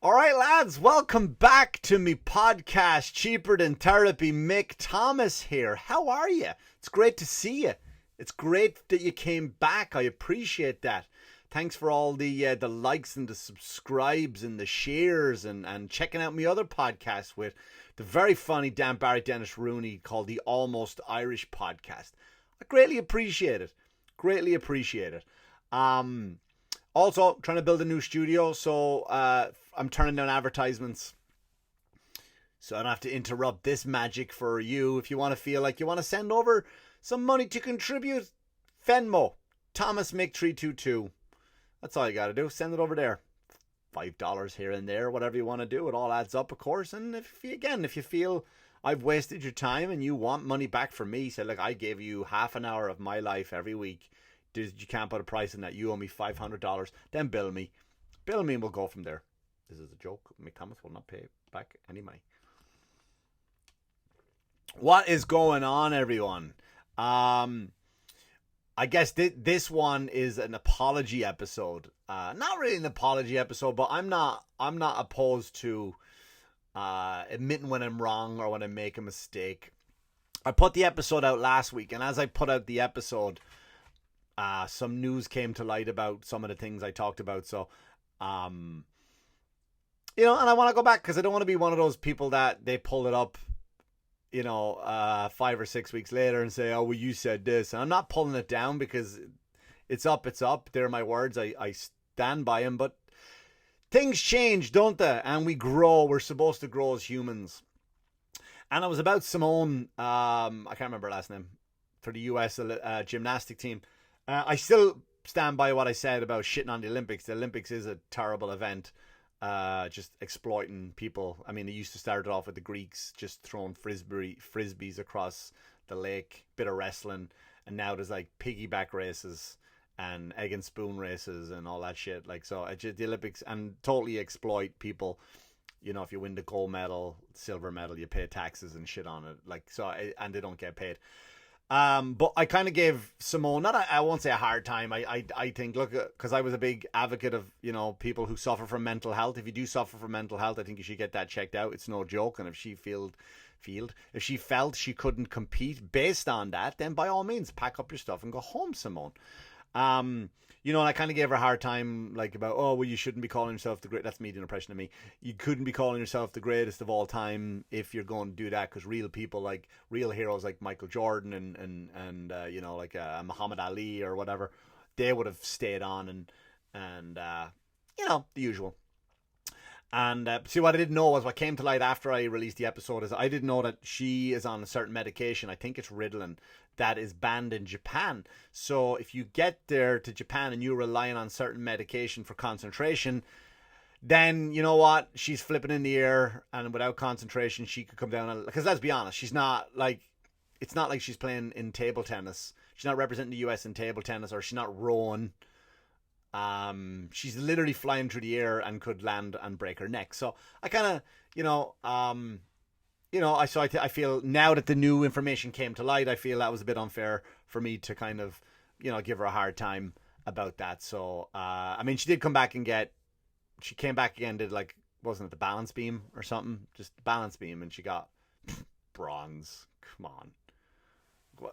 All right, lads, welcome back to me podcast, Cheaper Than Therapy. Mick Thomas here. How are you? It's great to see you. It's great that you came back. I appreciate that. Thanks for all the likes and the subscribes and the shares and checking out my other podcast with the very funny Dan Barry Dennis Rooney called the Almost Irish Podcast. I greatly appreciate it. Greatly appreciate it. Also, trying to build a new studio, so I'm turning down advertisements. So I don't have to interrupt this magic for you. If you want to feel like you want to send over some money to contribute, Venmo, Thomas Mick 322. That's all you got to do. Send it over there. $5 here and there, whatever you want to do. It all adds up, of course. And if you feel I've wasted your time and you want money back from me, say, like, I gave you half an hour of my life every week. You can't put a price on that. You owe me $500. Then bill me. Bill me and we'll go from there. This is a joke. Mick Thomas will not pay back any money. What is going on, everyone? I guess this one is an apology episode. Not really an apology episode, but I'm not opposed to admitting when I'm wrong or when I make a mistake. I put the episode out last week, and as I put out the episode, some news came to light about some of the things I talked about. So, and I want to go back because I don't want to be one of those people that they pull it up, 5 or 6 weeks later and say, oh, well, you said this. And I'm not pulling it down because it's up. They're my words. I stand by them. But things change, don't they? And we grow. We're supposed to grow as humans. And it was about Simone, I can't remember her last name, for the US gymnastic team. I still stand by what I said about shitting on the Olympics. The Olympics is a terrible event, just exploiting people. I mean, they used to start it off with the Greeks just throwing frisbees across the lake, bit of wrestling, and now there's like piggyback races and egg and spoon races and all that shit. Like, so the Olympics and totally exploit people. If you win the gold medal, silver medal, you pay taxes and shit on it. Like, so, and they don't get paid. But I kind of gave Simone, I won't say a hard time. I think, look, because I was a big advocate of, people who suffer from mental health. If you do suffer from mental health, I think you should get that checked out. It's no joke. And if she if she felt she couldn't compete based on that, then by all means, pack up your stuff and go home, Simone. And I kind of gave her a hard time, like, about, oh, well, you shouldn't be calling yourself the great. That's me doing an impression of me. You couldn't be calling yourself the greatest of all time if you're going to do that, because real people, like real heroes like Michael Jordan and like Muhammad Ali or whatever, they would have stayed on and the usual. And see, what I didn't know was what came to light after I released the episode is I didn't know that she is on a certain medication. I think it's Ritalin that is banned in Japan. So if you get there to Japan and you're relying on certain medication for concentration, then you know what? She's flipping in the air, and without concentration, she could come down. Because let's be honest, she's not like, it's not like she's playing in table tennis. She's not representing the US in table tennis, or she's not rowing. She's literally flying through the air and could land and break her neck. So I kind of, I feel now that the new information came to light, I feel that was a bit unfair for me to kind of, give her a hard time about that. So, I mean, she did come back she came back again, did like, wasn't it the balance beam or something? Just balance beam, and she got bronze. Come on.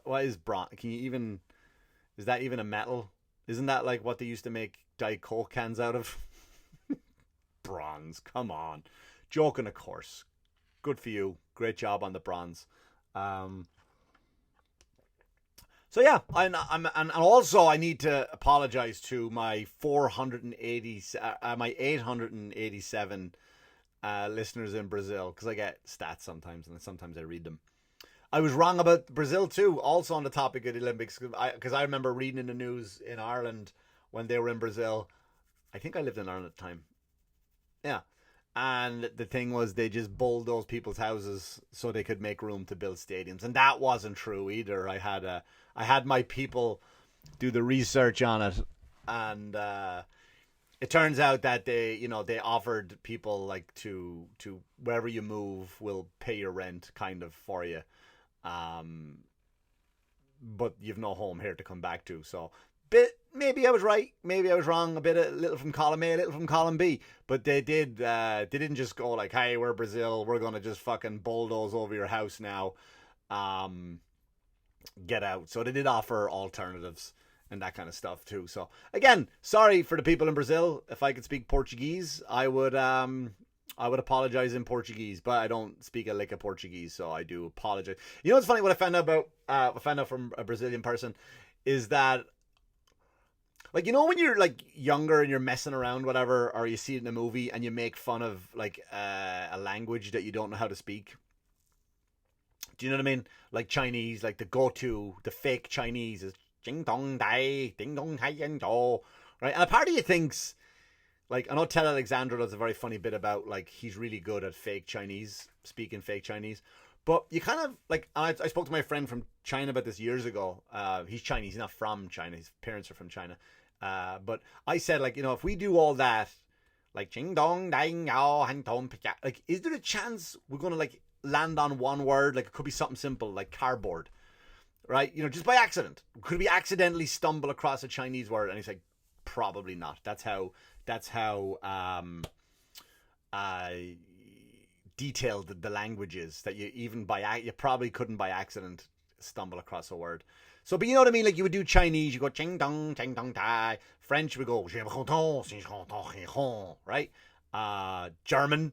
What is bronze? Is that even a metal? Isn't that like what they used to make Diet Coke cans out of? Bronze. Come on. Joking, of course. Good for you. Great job on the bronze. So yeah, and also I need to apologize to my 887 listeners in Brazil, because I get stats sometimes and sometimes I read them. I was wrong about Brazil too, also on the topic of the Olympics, because I remember reading in the news in Ireland when they were in Brazil. I think I lived in Ireland at the time. Yeah. And the thing was, they just bulldozed people's houses so they could make room to build stadiums. And that wasn't true either. I had my people do the research on it, and it turns out that they offered people like to wherever you move, will pay your rent kind of for you. But you've no home here to come back to. So Maybe I was right, maybe I was wrong. A little from column A, a little from column B. But they didn't just go like, "Hey, we're Brazil. We're gonna just fucking bulldoze over your house now. Um, get out." So they did offer alternatives and that kind of stuff too. So again, sorry for the people in Brazil. If I could speak Portuguese, I would apologize in Portuguese, but I don't speak a lick of Portuguese, so I do apologize. You know what's funny? What I found out from a Brazilian person is that, like, you know, when you're like younger and you're messing around, whatever, or you see it in a movie and you make fun of like a language that you don't know how to speak. Do you know what I mean? Like Chinese, like the fake Chinese is jing dong dai, ding dong hai yan do, right? And a part of you thinks, like, I know Ted Alexandra does a very funny bit about, like, he's really good at fake Chinese, speaking fake Chinese. But you kind of, like, I spoke to my friend from China about this years ago. He's Chinese, he's not from China, his parents are from China. But I said, like, you know, if we do all that, like, ching dong, dang, yao, han tong, like, is there a chance we're going to, like, land on one word? Like, it could be something simple, like cardboard, right? You know, just by accident. Could we accidentally stumble across a Chinese word? And he's like, probably not. That's how detailed the language is, that you probably couldn't by accident stumble across a word. So, but you know what I mean? Like, you would do Chinese, you go ching dong tai. French would go right. German,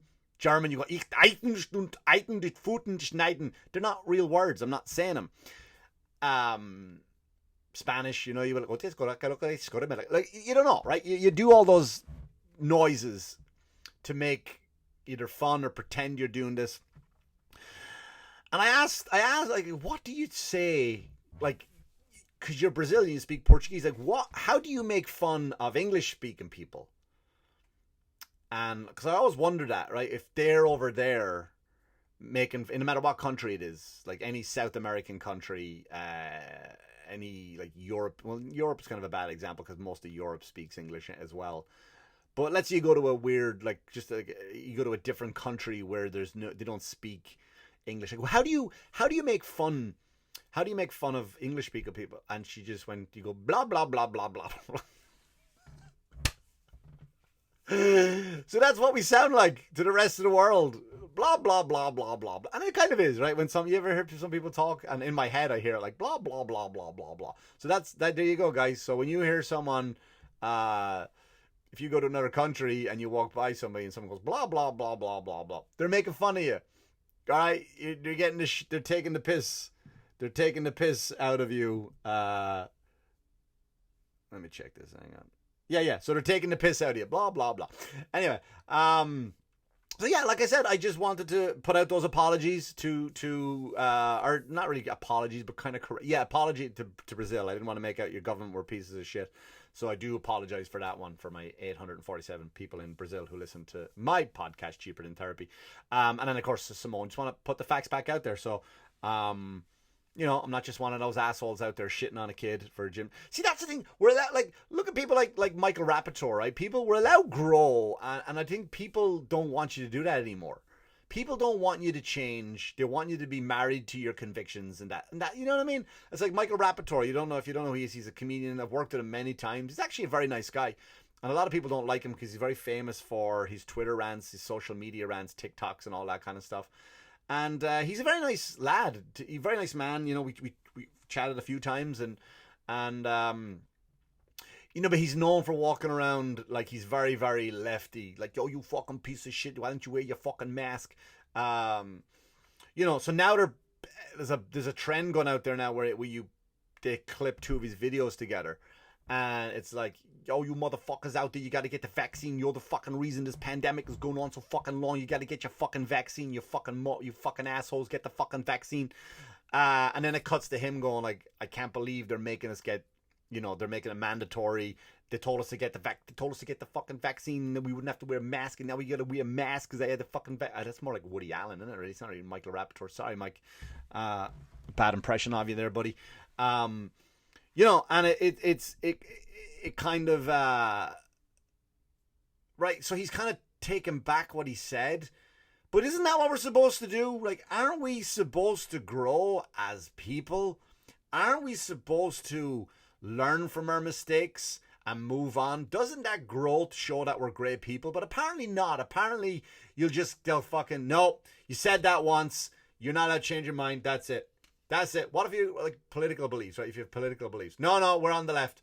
you go ich eiten die Pfoten schneiden. They're not real words. I'm not saying them. Spanish, you know, you will go like, you don't know, right? You do all those noises to make either fun or pretend you're doing this. And I asked, like, what do you say, like, because you're Brazilian, you speak Portuguese, like, how do you make fun of English speaking people? And because I always wondered that, right? If they're over there making, no matter what country it is, like any South American country, any like Europe. Well, Europe's kind of a bad example because most of Europe speaks English as well. But let's say you go to a weird, like, just like, you go to a different country where they don't speak English. Like, how do you make fun? How do you make fun of English speaking people? And she just went, you go blah blah blah blah blah blah. So that's what we sound like to the rest of the world. Blah blah blah blah blah blah. And it kind of is, right? When you ever hear some people talk, and in my head I hear it like blah blah blah blah blah blah. So that's that. There you go, guys. So when you hear someone, if you go to another country and you walk by somebody and someone goes blah blah blah blah blah blah, they're making fun of you. All right, they're getting they're taking the piss. They're taking the piss out of you. Let me check this. Hang on. Yeah. So they're taking the piss out of you. Blah blah blah. Anyway, so yeah, like I said, I just wanted to put out those apologies or not really apologies, but kind of apology to Brazil. I didn't want to make out your government were pieces of shit. So I do apologize for that one, for my 847 people in Brazil who listen to my podcast, Cheaper Than Therapy. And then, of course, Simone, just want to put the facts back out there. So, you know, I'm not just one of those assholes out there shitting on a kid for a gym. See, that's the thing. We're allowed, like, look at people like Michael Rapaport, right? People, we're allowed to grow. And I think people don't want you to do that anymore. People don't want you to change. They want you to be married to your convictions and that, you know what I mean? It's like Michael Rapaport. If you don't know who he is, he's a comedian. I've worked with him many times. He's actually a very nice guy. And a lot of people don't like him because he's very famous for his Twitter rants, his social media rants, TikToks and all that kind of stuff. And he's a very nice lad, a very nice man. You know, we chatted a few times and you know, but he's known for walking around like he's very, very lefty. Like, yo, you fucking piece of shit. Why don't you wear your fucking mask? You know, so now there's a trend going out there now where they clip two of his videos together. And it's like, yo, you motherfuckers out there, you got to get the vaccine. You're the fucking reason this pandemic is going on so fucking long. You got to get your fucking vaccine. You fucking assholes, get the fucking vaccine. And then it cuts to him going like, I can't believe they're making us get, you know, they're making it mandatory. They told us to get the fucking vaccine, and we wouldn't have to wear a mask, and now we got to wear a mask because they had the fucking that's more like Woody Allen, isn't it? Really? It's not really Michael Rapaport. Sorry, Mike. Bad impression of you there, buddy. You know, and it kind of right. So he's kind of taken back what he said, but isn't that what we're supposed to do? Like, aren't we supposed to grow as people? Aren't we supposed to learn from our mistakes, and move on. Doesn't that growth show that we're great people? But apparently not. Apparently they'll fucking, no, you said that once, you're not allowed to change your mind, that's it. That's it. What if you, like, political beliefs, right? If you have political beliefs. No, we're on the left.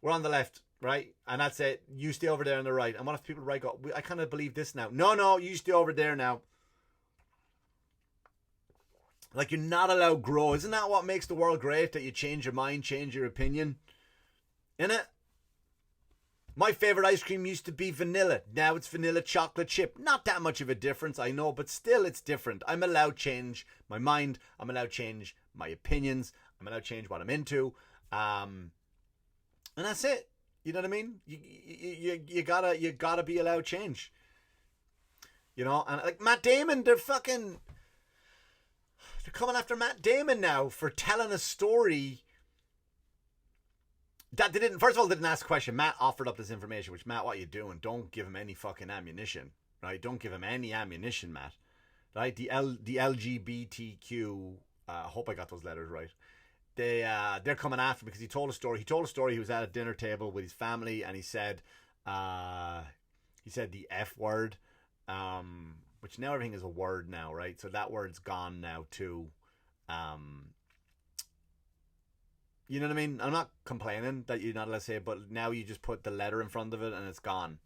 We're on the left, right? And that's it. You stay over there on the right. And what if people right go, I kind of believe this now. No, you stay over there now. Like, you're not allowed to grow. Isn't that what makes the world great? That you change your mind, change your opinion? Innit? My favorite ice cream used to be vanilla. Now it's vanilla chocolate chip. Not that much of a difference, I know, but still it's different. I'm allowed to change my mind. I'm allowed to change my opinions. I'm allowed to change what I'm into. And that's it. You know what I mean? You gotta be allowed to change. You know, and like Matt Damon, they're coming after Matt Damon now for telling a story that they didn't. First of all, they didn't ask a question. Matt offered up this information, which, Matt, what are you doing? Don't give him any fucking ammunition, right? Don't give him any ammunition, Matt. Right? The LGBTQ. I hope I got those letters right. They're coming after him because he told a story. He told a story. He was at a dinner table with his family, and he said the F word, which now everything is a word now, right? So that word's gone now too. You know what I mean? I'm not complaining that you're not allowed to say it, but now you just put the letter in front of it and it's gone.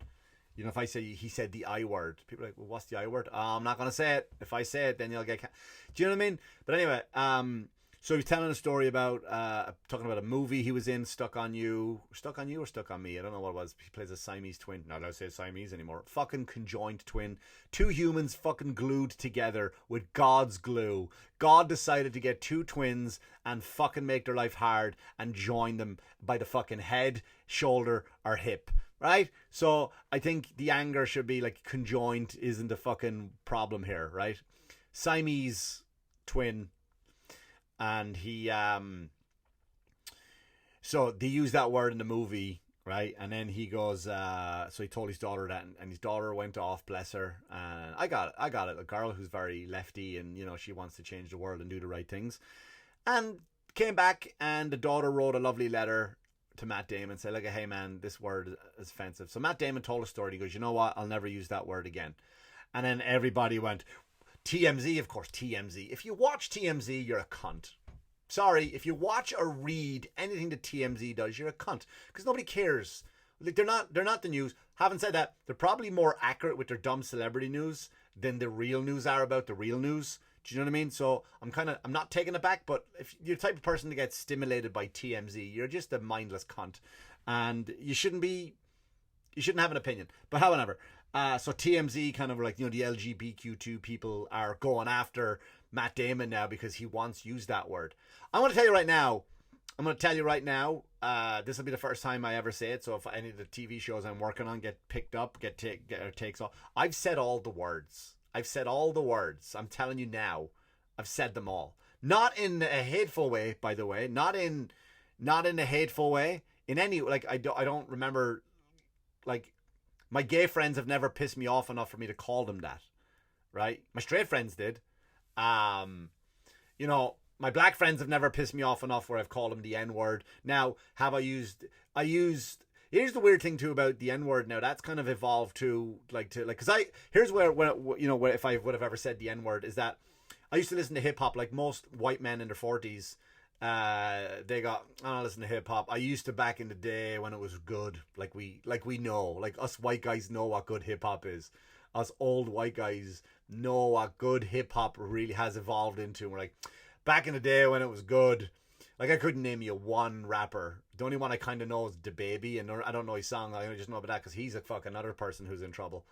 You know, if I say he said the I word, people are like, well, what's the I word? I'm not going to say it. If I say it, then you'll get... Do you know what I mean? But anyway, so he's telling a story about, talking about a movie he was in, Stuck on You or Stuck on Me? I don't know what it was. He plays a Siamese twin. Not allowed to say Siamese anymore. Fucking conjoined twin. Two humans fucking glued together with God's glue. God decided to get two twins and fucking make their life hard and join them by the fucking head, shoulder, or hip. Right? So I think the anger should be like, conjoined isn't the fucking problem here, right? Siamese twin. And he, so they use that word in the movie, right? And then he goes, so he told his daughter that, and his daughter went off, bless her. And I got it. A girl who's very lefty, and, you know, she wants to change the world and do the right things. And came back, and the daughter wrote a lovely letter to Matt Damon, said, like, hey man, this word is offensive. So Matt Damon told a story. He goes, you know what? I'll never use that word again. And then everybody went, TMZ, of course, TMZ. If you watch TMZ, you're a cunt. Sorry, if you watch or read anything that TMZ does, you're a cunt. Because nobody cares. Like, they're not the news. Having said that, they're probably more accurate with their dumb celebrity news than the real news are about the real news. Do you know what I mean? So I'm not taking it back, but if you're the type of person that gets stimulated by TMZ, you're just a mindless cunt. And you shouldn't have an opinion. But however, so TMZ kind of like, you know, the LGBTQ2 people are going after Matt Damon now because he once used that word. I'm going to tell you right now, this will be the first time I ever say it. So if any of the TV shows I'm working on get picked up, get takes off, I've said all the words. I'm telling you now, I've said them all. Not in a hateful way, by the way. Not in a hateful way. In any, like, I don't remember, like, my gay friends have never pissed me off enough for me to call them that, right? My straight friends did. You know, my black friends have never pissed me off enough where I've called them the N-word. Now, here's the weird thing too about the N-word now. That's kind of evolved to because here's where if I would have ever said the N-word is that I used to listen to hip hop like most white men in their 40s. They got, I don't listen to hip hop. I used to back in the day when it was good. Like we know, like us white guys know what good hip hop is. Us old white guys know what good hip hop really has evolved into. We're like, back in the day when it was good. Like, I couldn't name you one rapper. The only one I kind of know is DaBaby, and I don't know his song. I just know about that because he's a fucking other person who's in trouble.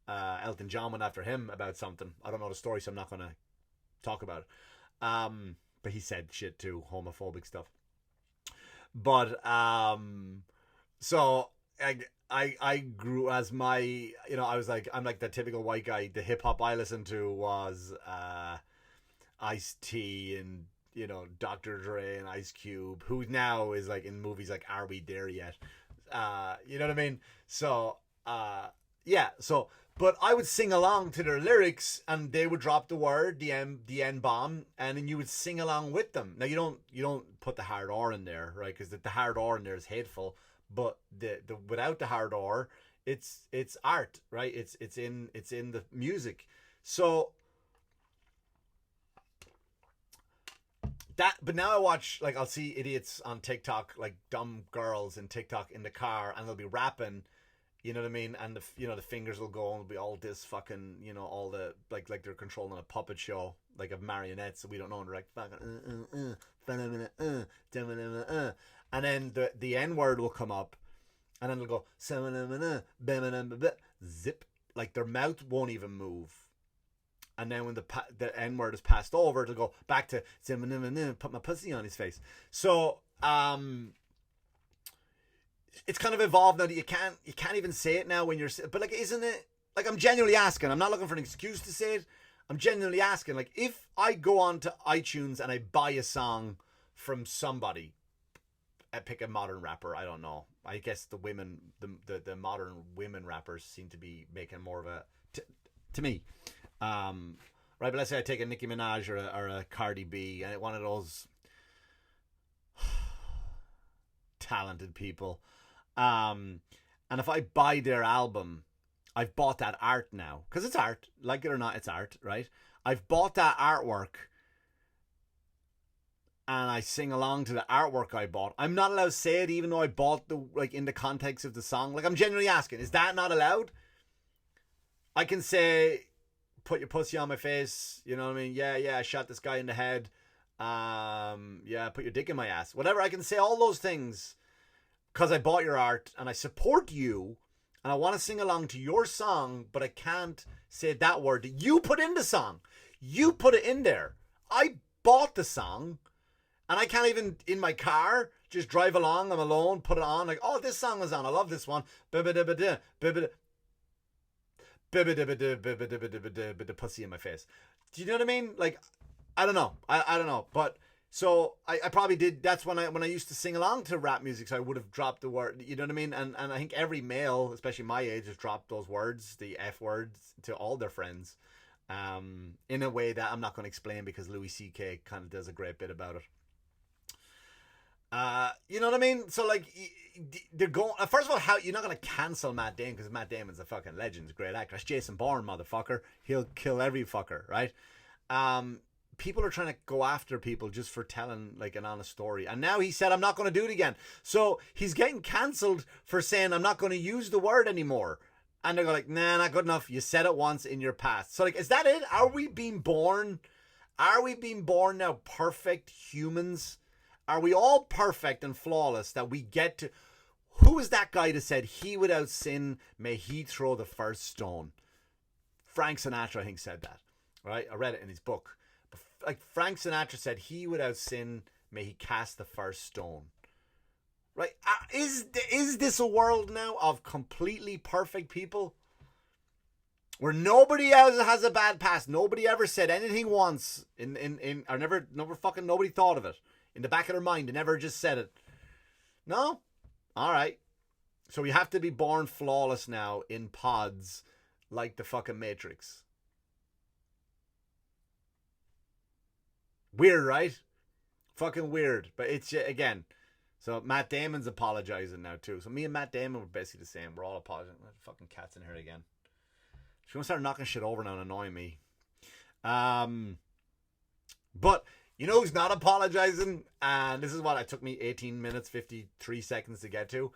Elton John went after him about something. I don't know the story, so I'm not going to talk about it. But he said shit too, homophobic stuff. But so I grew as my, you know, I'm like the typical white guy. The hip hop I listened to was Ice-T and, you know, Dr. Dre and Ice Cube, who now is like in movies like Are We There Yet? You know what I mean? So yeah, so But I would sing along to their lyrics, and they would drop the word, the N bomb, and then you would sing along with them. Now you don't put the hard R in there, right? Because the hard R in there is hateful. But the without the hard R, it's art, right? It's in the music. So that, but now I watch, like, I'll see idiots on TikTok, like dumb girls in TikTok in the car, and they'll be rapping. You know what I mean? And the fingers will go and it'll be all this fucking, all the like they're controlling a puppet show, like of marionettes. So we don't know. And they're like and then the N word will come up, and then they'll go zip, like their mouth won't even move. And then when the N word is passed over, it'll go back to put my pussy on his face. So it's kind of evolved now that you can't even say it now when you're, but like, isn't it, like, I'm genuinely asking, I'm not looking for an excuse to say it, I'm genuinely asking, like, if I go on to iTunes and I buy a song from somebody, I pick a modern rapper, I don't know, I guess the modern women rappers seem to be making more of a to me, right? But let's say I take a Nicki Minaj or a Cardi B, and one of those talented people. And if I buy their album, I've bought that art now. Because it's art. Like it or not, it's art, right? I've bought that artwork. And I sing along to the artwork I bought. I'm not allowed to say it even though I bought in the context of the song. Like, I'm genuinely asking, is that not allowed? I can say, put your pussy on my face. You know what I mean? Yeah, I shot this guy in the head. Yeah, put your dick in my ass. Whatever, I can say all those things. Because I bought your art and I support you and I want to sing along to your song, but I can't say that word that you put in the song. You put it in there. I bought the song and I can't even, in my car, just drive along, I'm alone, put it on, like, oh, this song is on, I love this one. The pussy in my face. Do you know what I mean? Like, I don't know. I don't know. But so I probably did. That's when I used to sing along to rap music. So I would have dropped the word. You know what I mean? And I think every male, especially my age, has dropped those words, the F words, to all their friends, in a way that I'm not going to explain because Louis C.K. kind of does a great bit about it. You know what I mean? So like, they're going. First of all, how you're not going to cancel Matt Damon because Matt Damon's a fucking legend, he's a great actor. That's Jason Bourne, motherfucker. He'll kill every fucker, right? People are trying to go after people just for telling like an honest story. And now he said, I'm not going to do it again. So he's getting cancelled for saying, I'm not going to use the word anymore. And they're going like, nah, not good enough. You said it once in your past. So like, is that it? Are we being born? Are we being born now perfect humans? Are we all perfect and flawless that we get to... Who is that guy that said, he without sin, may he throw the first stone? Frank Sinatra, I think, said that. Right? I read it in his book. Like Frank Sinatra said, he without sin, may he cast the first stone. Right? Is this a world now of completely perfect people? Where nobody else has a bad past. Nobody ever said anything once or never fucking nobody thought of it. In the back of their mind, they never just said it. No? Alright. So we have to be born flawless now in pods like the fucking Matrix. Weird, right? Fucking weird. But it's, again, so Matt Damon's apologizing now too. So me and Matt Damon were basically the same. We're all apologizing. Fucking cat's in here again. She's gonna start knocking shit over now and annoying me. But you know who's not apologizing? And this is what it took me 18 minutes, 53 seconds to get to.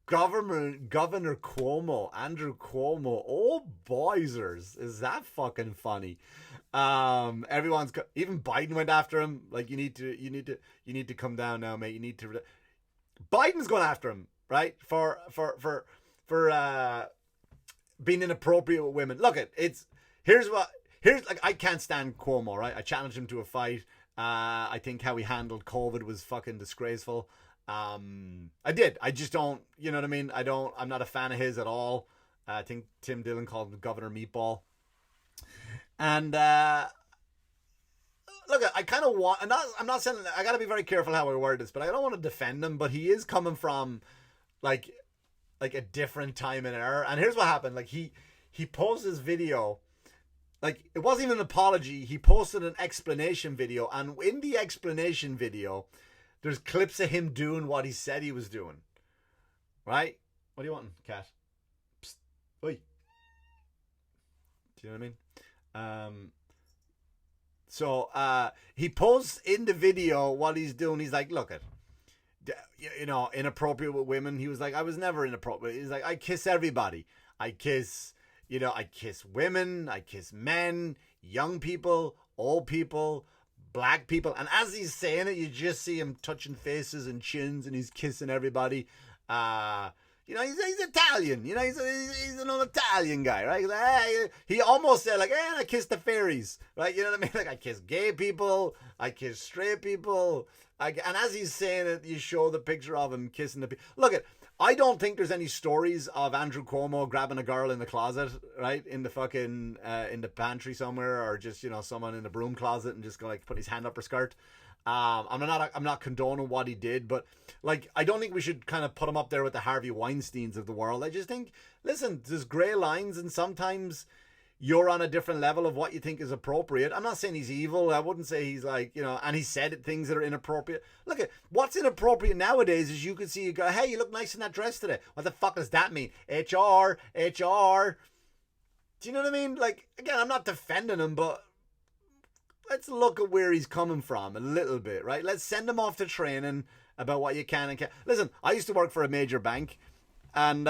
Governor Cuomo, Andrew Cuomo. Oh, boysers. Is that fucking funny? Everyone's, even Biden went after him. Like, you need to come down now, mate. You need to, Biden's going after him, right? For being inappropriate with women. Look, here's like, I can't stand Cuomo, right? I challenged him to a fight. I think how he handled COVID was fucking disgraceful. I did. I just don't, you know what I mean? I'm not a fan of his at all. I think Tim Dillon called him Governor Meatball. And, look, I kind of want, I'm not saying, I gotta be very careful how I word this, but I don't want to defend him, but he is coming from, like, like a different time and era. And here's what happened. Like he posted his video. Like it wasn't even an apology. He posted an explanation video, and in the explanation video, there's clips of him doing what he said he was doing. Right? What do you want, cat? Psst. Oi. Do you know what I mean? So he posts in the video what he's doing. He's like, look at, you know, inappropriate with women. He was like, I was never inappropriate. He's like, I kiss everybody. I kiss, you know, I kiss women. I kiss men, young people, old people, black people. And as he's saying it, you just see him touching faces and chins, and he's kissing everybody. You know, he's Italian. You know, he's an Italian guy, right? He's like, hey, he almost said, like, hey, I kiss the fairies, right? You know what I mean? Like, I kiss gay people. I kiss straight people. And as he's saying it, you show the picture of him kissing the people. Look, I don't think there's any stories of Andrew Cuomo grabbing a girl in the closet, right? In the fucking, in the pantry somewhere, or just, you know, someone in the broom closet and just go, like, put his hand up her skirt. I'm not condoning what he did, but like I don't think we should kind of put him up there with the Harvey Weinsteins of the world. I just think, listen, there's gray lines, and sometimes you're on a different level of what you think is appropriate. I'm not saying he's evil. I wouldn't say he's like, you know, and he said things that are inappropriate. Look at what's inappropriate nowadays is you can see you go, hey, you look nice in that dress today. What the fuck does that mean? HR. Do you know what I mean? Like, again, I'm not defending him, but let's look at where he's coming from a little bit, right? Let's send him off to training about what you can and can't. Listen, I used to work for a major bank, and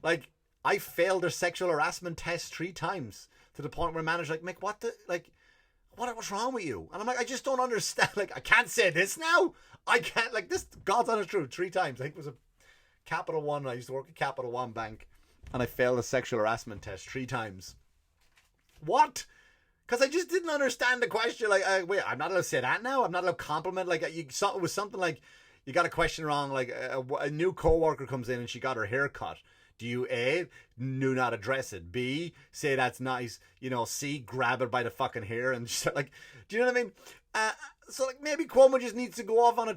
like I failed their sexual harassment test 3 times to the point where manager like, Mick, what's wrong with you? And I'm like, I just don't understand. Like, I can't say this now. I can't, like, this, God's honest truth, 3 times. I think it was a Capital One. I used to work at Capital One Bank, and I failed the sexual harassment test 3 times. What? Because I just didn't understand the question. Like, wait, I'm not allowed to say that now? I'm not allowed to compliment? Like, it was something like, you got a question wrong, like a new coworker comes in and she got her hair cut. Do you A, do not address it? B, say that's nice. You know, C, grab it by the fucking hair and just like, do you know what I mean? So like maybe Cuomo just needs to go off on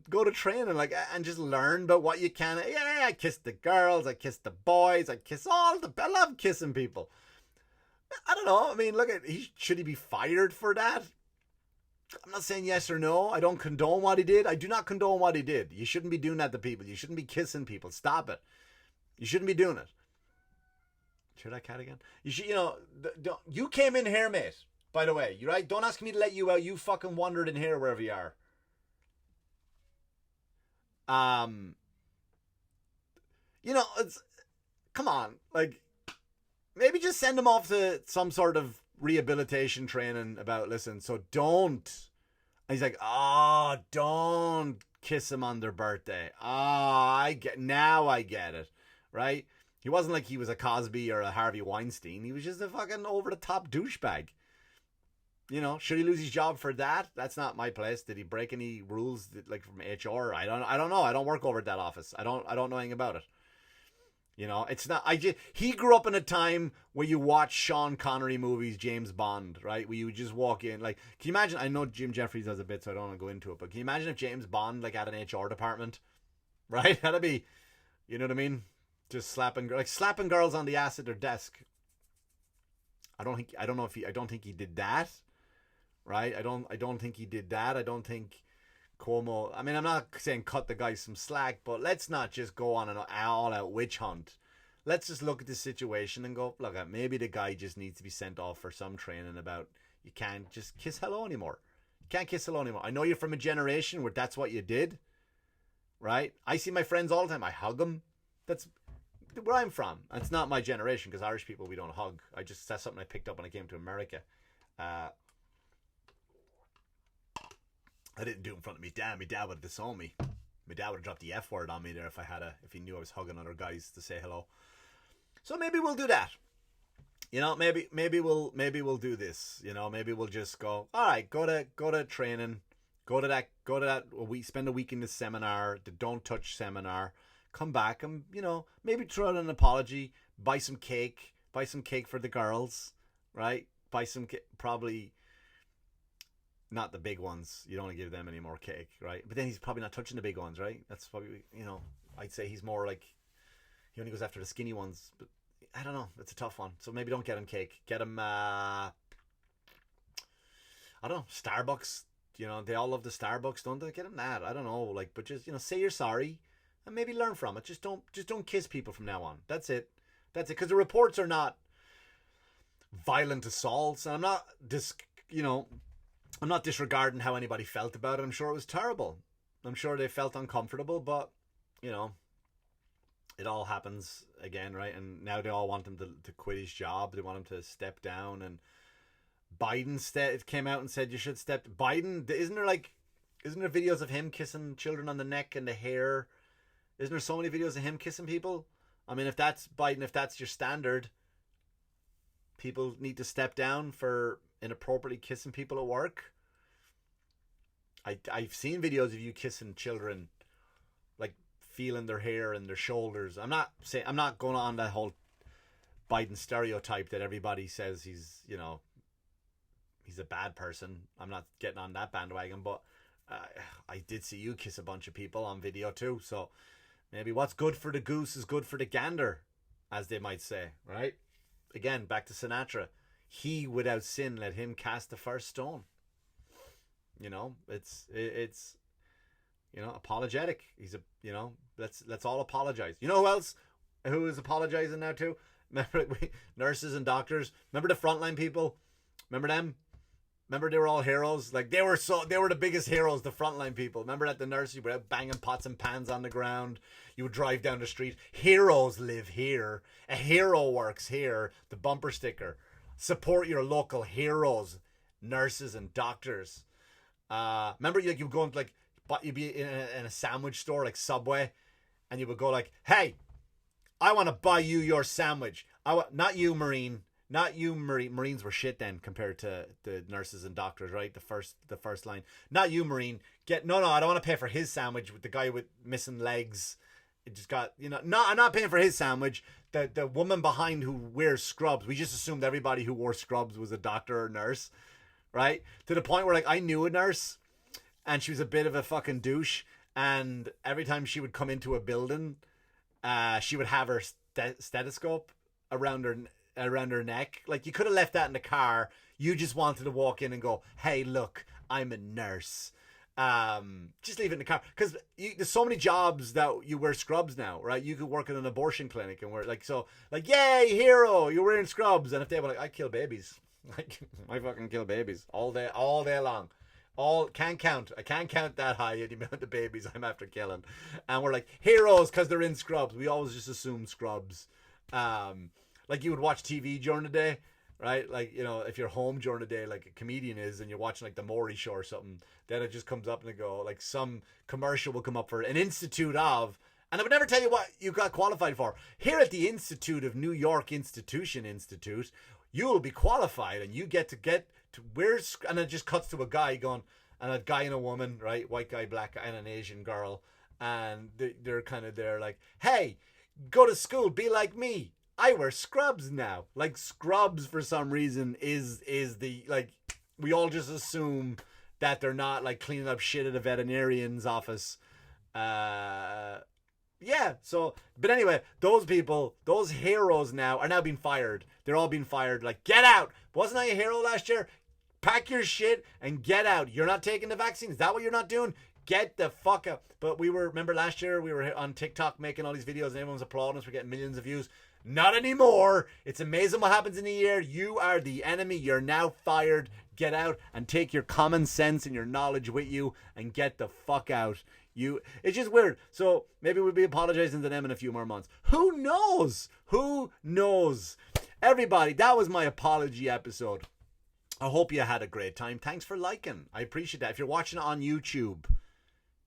go to training, like, and just learn about what you can. Yeah, I kiss the girls, I kiss the boys, I love kissing people. I don't know. I mean, look should he be fired for that? I'm not saying yes or no. I don't condone what he did. I do not condone what he did. You shouldn't be doing that to people. You shouldn't be kissing people. Stop it. You shouldn't be doing it. Hear that cat again? You should, you know, you came in here, mate. By the way, you right? Don't ask me to let you out. You fucking wandered in here wherever you are. You know, come on, like, maybe just send him off to some sort of rehabilitation training about, listen, so don't. And he's like, don't kiss him on their birthday. I get it, right? He wasn't like he was a Cosby or a Harvey Weinstein. He was just a fucking over-the-top douchebag. You know, should he lose his job for that? That's not my place. Did he break any rules, like, from HR? I don't know. I don't work over at that office. I don't know anything about it. You know, it's not, he grew up in a time where you watch Sean Connery movies, James Bond, right? Where you would just walk in, like, can you imagine, I know Jim Jeffries does a bit, so I don't want to go into it, but can you imagine if James Bond, like, had an HR department, right? That'd be, you know what I mean? Just slapping girls on the ass at their desk. I don't think he did that, right? I don't think he did that. I don't think Cuomo, I mean, I'm not saying cut the guy some slack, but let's not just go on an all-out witch hunt. Let's just look at the situation and go, look, maybe the guy just needs to be sent off for some training about, you can't just kiss hello anymore. You can't kiss hello anymore. I know you're from a generation where that's what you did, right? I see my friends all the time. I hug them. That's where I'm from. It's not my generation, because Irish people, we don't hug. That's something I picked up when I came to America. I didn't do it in front of me dad. My dad would have disowned me. My dad would have dropped the F word on me there if he knew I was hugging other guys to say hello. So maybe we'll do that. You know, maybe we'll do this. You know, maybe we'll just go, all right, go to training, go to that we spend a week in the seminar, the Don't Touch seminar, come back and, you know, maybe throw out an apology, buy some cake for the girls, right? Buy some probably not the big ones. You don't want to give them any more cake, right? But then he's probably not touching the big ones, right? That's probably, you know, I'd say he's more like, He only goes after the skinny ones. But I don't know. It's a tough one. So maybe don't get him cake. Get him, I don't know, Starbucks. You know, they all love the Starbucks, don't they? Get him that. I don't know. Like, but just, you know, say you're sorry and maybe learn from it. Just don't kiss people from now on. That's it. That's it. Because the reports are not violent assaults. And I'm not I'm not disregarding how anybody felt about it. I'm sure it was terrible. I'm sure they felt uncomfortable, but, you know, it all happens again, right? And now they all want him to quit his job. They want him to step down. And Biden came out and said you should step. Biden, isn't there videos of him kissing children on the neck and the hair? Isn't there so many videos of him kissing people? I mean, if that's Biden, if that's your standard, people need to step down for inappropriately kissing people at work. I've seen videos of you kissing children, like feeling their hair and their shoulders. I'm not going on that whole Biden stereotype that everybody says he's, you know, he's a bad person. I'm not getting on that bandwagon, but I did see you kiss a bunch of people on video too. So maybe what's good for the goose is good for the gander, as they might say, right? Again, back to Sinatra. He without sin, let him cast the first stone. You know, it's you know, apologetic. Let's all apologize. You know who else who is apologizing now too? Remember nurses and doctors. Remember the frontline people? Remember them? Remember they were all heroes? Like they were the biggest heroes, the frontline people. Remember at the nursery, you were out banging pots and pans on the ground. You would drive down the street. Heroes live here. A hero works here. The bumper sticker. Support your local heroes, nurses and doctors. Remember, like you would go into you'd be in a sandwich store like Subway, and you would go like, "Hey, I want to buy you your sandwich. Not you, Marine. Not you, Marine. Marines were shit then compared to the nurses and doctors, right? The first line. Not you, Marine. No, I don't want to pay for his sandwich with the guy with missing legs. It just got, you know, no, I'm not paying for his sandwich. The woman behind who wears scrubs, we just assumed everybody who wore scrubs was a doctor or nurse, right? To the point where, like, I knew a nurse, and she was a bit of a fucking douche, and every time she would come into a building, she would have her stethoscope around her neck. Like, you could have left that in the car. You just wanted to walk in and go, "Hey, look, I'm a nurse." Just leave it in the car, because there's so many jobs that you wear scrubs now, right? You could work in an abortion clinic and wear like, yay, hero, you're wearing scrubs. And if they were like, I kill babies, like I fucking kill babies all day long. I can't count that high the amount of babies I'm after killing. And we're like heroes because they're in scrubs. We always just assume scrubs. Like you would watch TV during the day, right? Like, you know, if you're home during the day, like a comedian is, and you're watching like the Maury Show or something, then it just comes up and they go, like some commercial will come up for an institute of, and I would never tell you what you got qualified for. Here at the Institute of New York Institute, you will be qualified and you get to where's, and it just cuts to a guy going, and a guy and a woman, right? White guy, black guy, and an Asian girl. And they're kind of there like, hey, go to school, be like me. I wear scrubs now. Like scrubs for some reason is the, like, we all just assume that they're not like cleaning up shit at a veterinarian's office. Yeah, so, but anyway, those people, those heroes now are now being fired. They're all being fired. Like, get out. Wasn't I a hero last year? Pack your shit and get out. You're not taking the vaccine. Is that what you're not doing? Get the fuck out. But remember last year, we were on TikTok making all these videos and everyone was applauding us. We're getting millions of views. Not anymore. It's amazing what happens in a year. You are the enemy. You're now fired. Get out and take your common sense and your knowledge with you and get the fuck out. It's just weird. So maybe we'll be apologizing to them in a few more months. Who knows? Who knows? Everybody, that was my apology episode. I hope you had a great time. Thanks for liking. I appreciate that. If you're watching on YouTube,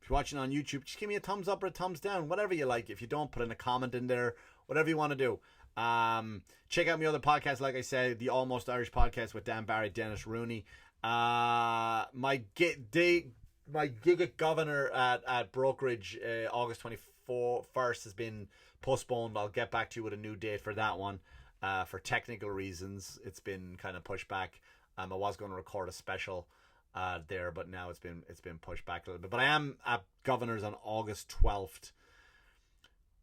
just give me a thumbs up or a thumbs down, whatever you like. If you don't, put in a comment in there, whatever you want to do. Check out my other podcast, like I said, the Almost Irish podcast with Dan Barry, Dennis Rooney. My gig at Governor at Brokerage August 21st has been postponed. I'll get back to you with a new date for that one. For technical reasons, it's been kind of pushed back. I was going to record a special there, but now it's been pushed back a little bit. But I am at Governor's on August 12th.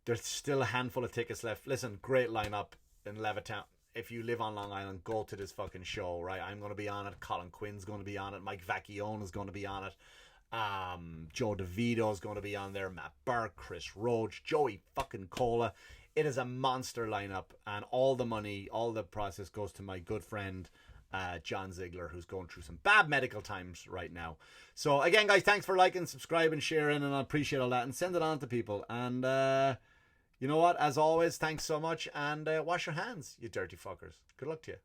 There's still a handful of tickets left. Listen, great lineup in Levittown. If you live on Long Island, go to this fucking show, right? I'm going to be on it. Colin Quinn's going to be on it. Mike Vecchione is going to be on it. Joe DeVito is going to be on there. Matt Burke, Chris Roach, Joey fucking Cola. It is a monster lineup, and all the money, all the process goes to my good friend John Ziegler, who's going through some bad medical times right now. So again, guys, thanks for liking, subscribing, sharing, and I appreciate all that. And send it on to people. And you know what? As always, thanks so much, and wash your hands, you dirty fuckers. Good luck to you.